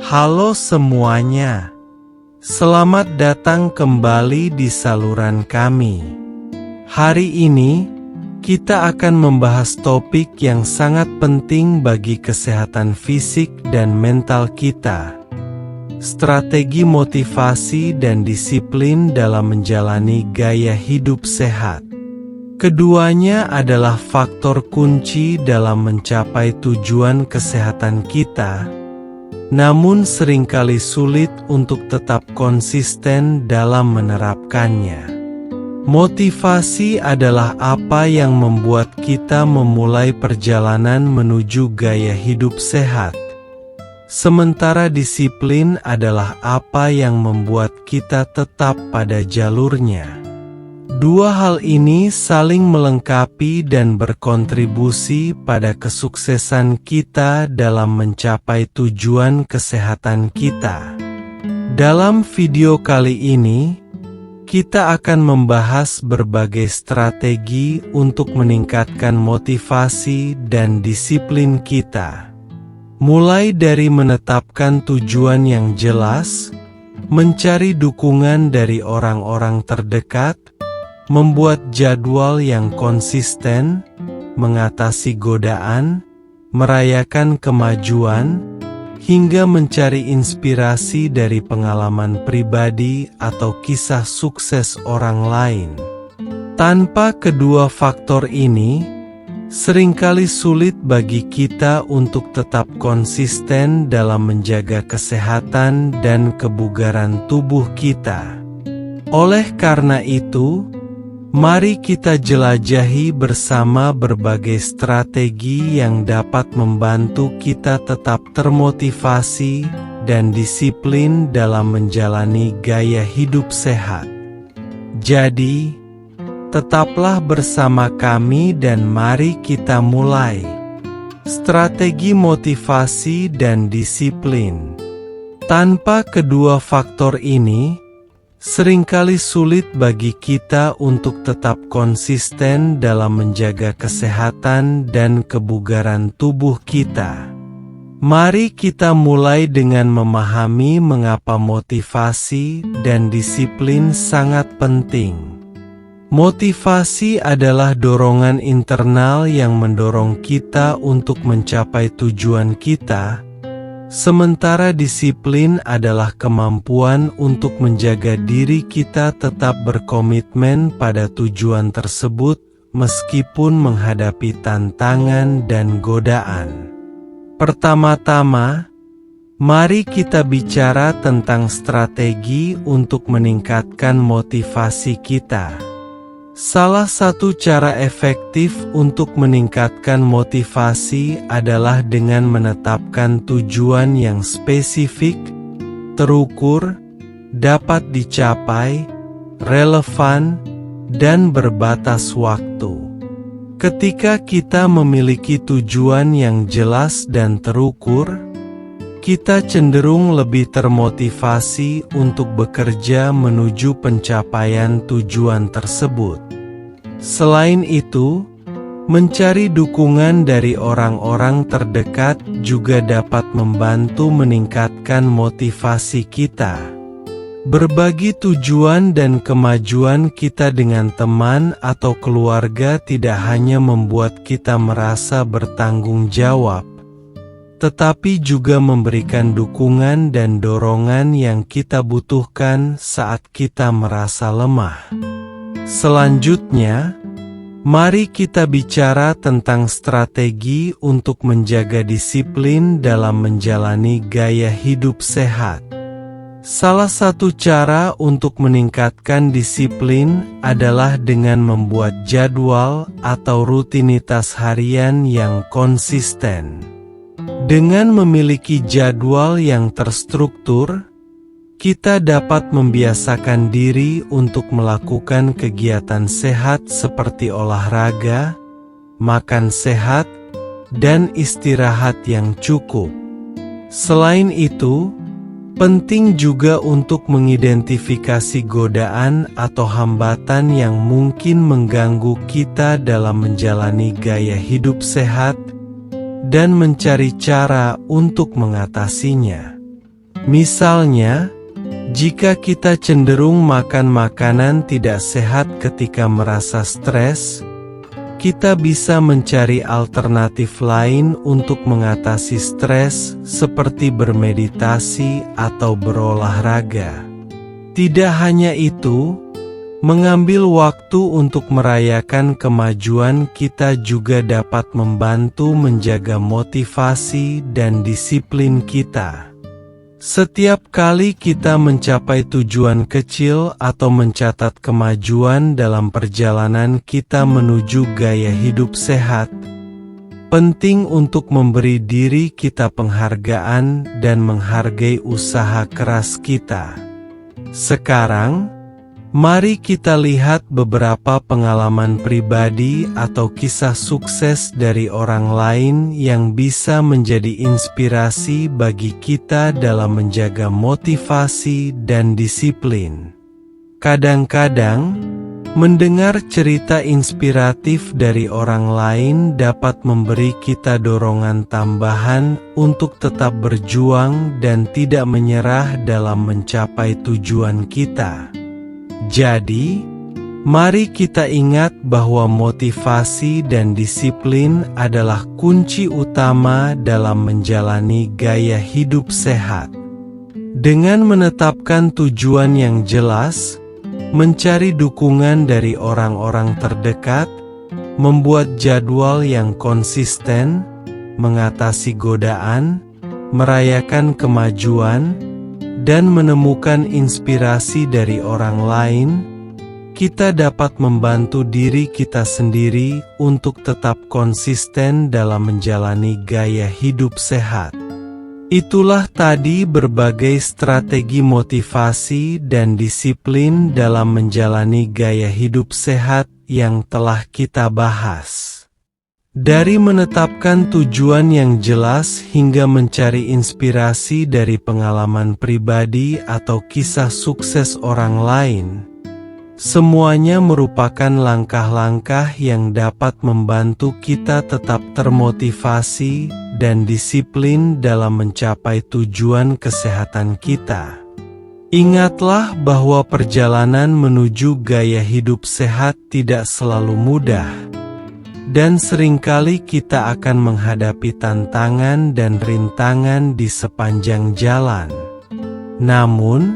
Halo semuanya, selamat datang kembali di saluran kami. Hari ini, kita akan membahas topik yang sangat penting bagi kesehatan fisik dan mental kita. Strategi motivasi dan disiplin dalam menjalani gaya hidup sehat. Keduanya adalah faktor kunci dalam mencapai tujuan kesehatan kita, namun seringkali sulit untuk tetap konsisten dalam menerapkannya. Motivasi adalah apa yang membuat kita memulai perjalanan menuju gaya hidup sehat. Sementara disiplin adalah apa yang membuat kita tetap pada jalurnya. Dua hal ini saling melengkapi dan berkontribusi pada kesuksesan kita dalam mencapai tujuan kesehatan kita. Dalam video kali ini, kita akan membahas berbagai strategi untuk meningkatkan motivasi dan disiplin kita. Mulai dari menetapkan tujuan yang jelas, mencari dukungan dari orang-orang terdekat, membuat jadwal yang konsisten, mengatasi godaan, merayakan kemajuan, hingga mencari inspirasi dari pengalaman pribadi atau kisah sukses orang lain. Tanpa kedua faktor ini, seringkali sulit bagi kita untuk tetap konsisten dalam menjaga kesehatan dan kebugaran tubuh kita. Oleh karena itu, mari kita jelajahi bersama berbagai strategi yang dapat membantu kita tetap termotivasi dan disiplin dalam menjalani gaya hidup sehat. Jadi, tetaplah bersama kami dan mari kita mulai. Strategi motivasi dan disiplin. Tanpa kedua faktor ini, seringkali sulit bagi kita untuk tetap konsisten dalam menjaga kesehatan dan kebugaran tubuh kita. Mari kita mulai dengan memahami mengapa motivasi dan disiplin sangat penting. Motivasi adalah dorongan internal yang mendorong kita untuk mencapai tujuan kita. Sementara disiplin adalah kemampuan untuk menjaga diri kita tetap berkomitmen pada tujuan tersebut meskipun menghadapi tantangan dan godaan. Pertama-tama, mari kita bicara tentang strategi untuk meningkatkan motivasi kita. Salah satu cara efektif untuk meningkatkan motivasi adalah dengan menetapkan tujuan yang spesifik, terukur, dapat dicapai, relevan, dan berbatas waktu. Ketika kita memiliki tujuan yang jelas dan terukur, kita cenderung lebih termotivasi untuk bekerja menuju pencapaian tujuan tersebut. Selain itu, mencari dukungan dari orang-orang terdekat juga dapat membantu meningkatkan motivasi kita. Berbagi tujuan dan kemajuan kita dengan teman atau keluarga tidak hanya membuat kita merasa bertanggung jawab, tetapi juga memberikan dukungan dan dorongan yang kita butuhkan saat kita merasa lemah. Selanjutnya, mari kita bicara tentang strategi untuk menjaga disiplin dalam menjalani gaya hidup sehat. Salah satu cara untuk meningkatkan disiplin adalah dengan membuat jadwal atau rutinitas harian yang konsisten. Dengan memiliki jadwal yang terstruktur, kita dapat membiasakan diri untuk melakukan kegiatan sehat seperti olahraga, makan sehat, dan istirahat yang cukup. Selain itu, penting juga untuk mengidentifikasi godaan atau hambatan yang mungkin mengganggu kita dalam menjalani gaya hidup sehat dan mencari cara untuk mengatasinya. Misalnya, jika kita cenderung makan makanan tidak sehat ketika merasa stres, kita bisa mencari alternatif lain untuk mengatasi stres, seperti bermeditasi atau berolahraga. Tidak hanya itu, mengambil waktu untuk merayakan kemajuan kita juga dapat membantu menjaga motivasi dan disiplin kita. Setiap kali kita mencapai tujuan kecil atau mencatat kemajuan dalam perjalanan kita menuju gaya hidup sehat, penting untuk memberi diri kita penghargaan dan menghargai usaha keras kita. Sekarang, mari kita lihat beberapa pengalaman pribadi atau kisah sukses dari orang lain yang bisa menjadi inspirasi bagi kita dalam menjaga motivasi dan disiplin. Kadang-kadang, mendengar cerita inspiratif dari orang lain dapat memberi kita dorongan tambahan untuk tetap berjuang dan tidak menyerah dalam mencapai tujuan kita. Jadi, mari kita ingat bahwa motivasi dan disiplin adalah kunci utama dalam menjalani gaya hidup sehat. Dengan menetapkan tujuan yang jelas, mencari dukungan dari orang-orang terdekat, membuat jadwal yang konsisten, mengatasi godaan, merayakan kemajuan, dan menemukan inspirasi dari orang lain, kita dapat membantu diri kita sendiri untuk tetap konsisten dalam menjalani gaya hidup sehat. Itulah tadi berbagai strategi motivasi dan disiplin dalam menjalani gaya hidup sehat yang telah kita bahas. Dari menetapkan tujuan yang jelas hingga mencari inspirasi dari pengalaman pribadi atau kisah sukses orang lain, semuanya merupakan langkah-langkah yang dapat membantu kita tetap termotivasi dan disiplin dalam mencapai tujuan kesehatan kita. Ingatlah bahwa perjalanan menuju gaya hidup sehat tidak selalu mudah. Dan seringkali kita akan menghadapi tantangan dan rintangan di sepanjang jalan. Namun,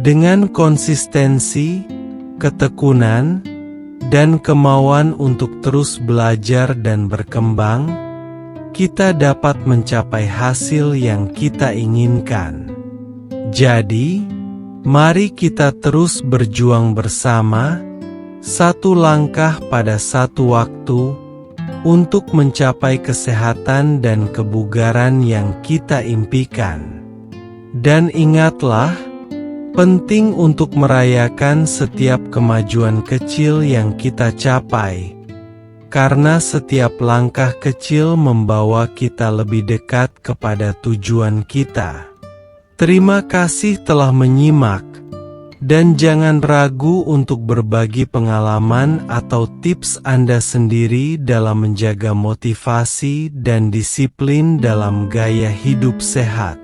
dengan konsistensi, ketekunan, dan kemauan untuk terus belajar dan berkembang, kita dapat mencapai hasil yang kita inginkan. Jadi, mari kita terus berjuang bersama, satu langkah pada satu waktu, untuk mencapai kesehatan dan kebugaran yang kita impikan. Dan ingatlah, penting untuk merayakan setiap kemajuan kecil yang kita capai, karena setiap langkah kecil membawa kita lebih dekat kepada tujuan kita. Terima kasih telah menyimak. Dan jangan ragu untuk berbagi pengalaman atau tips Anda sendiri dalam menjaga motivasi dan disiplin dalam gaya hidup sehat.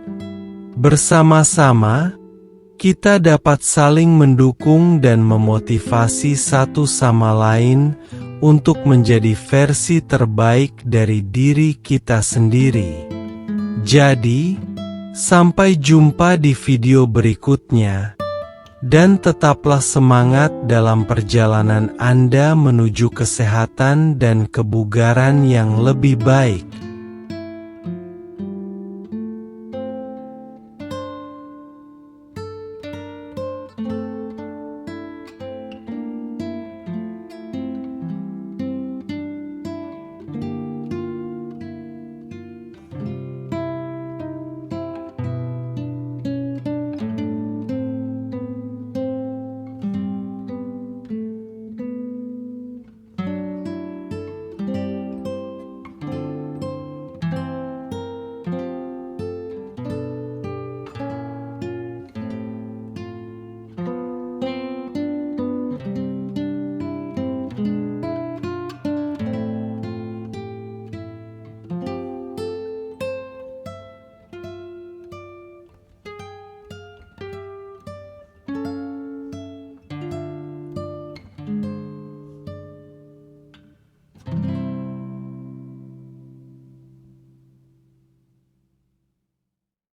Bersama-sama, kita dapat saling mendukung dan memotivasi satu sama lain untuk menjadi versi terbaik dari diri kita sendiri. Jadi, sampai jumpa di video berikutnya. Dan tetaplah semangat dalam perjalanan Anda menuju kesehatan dan kebugaran yang lebih baik.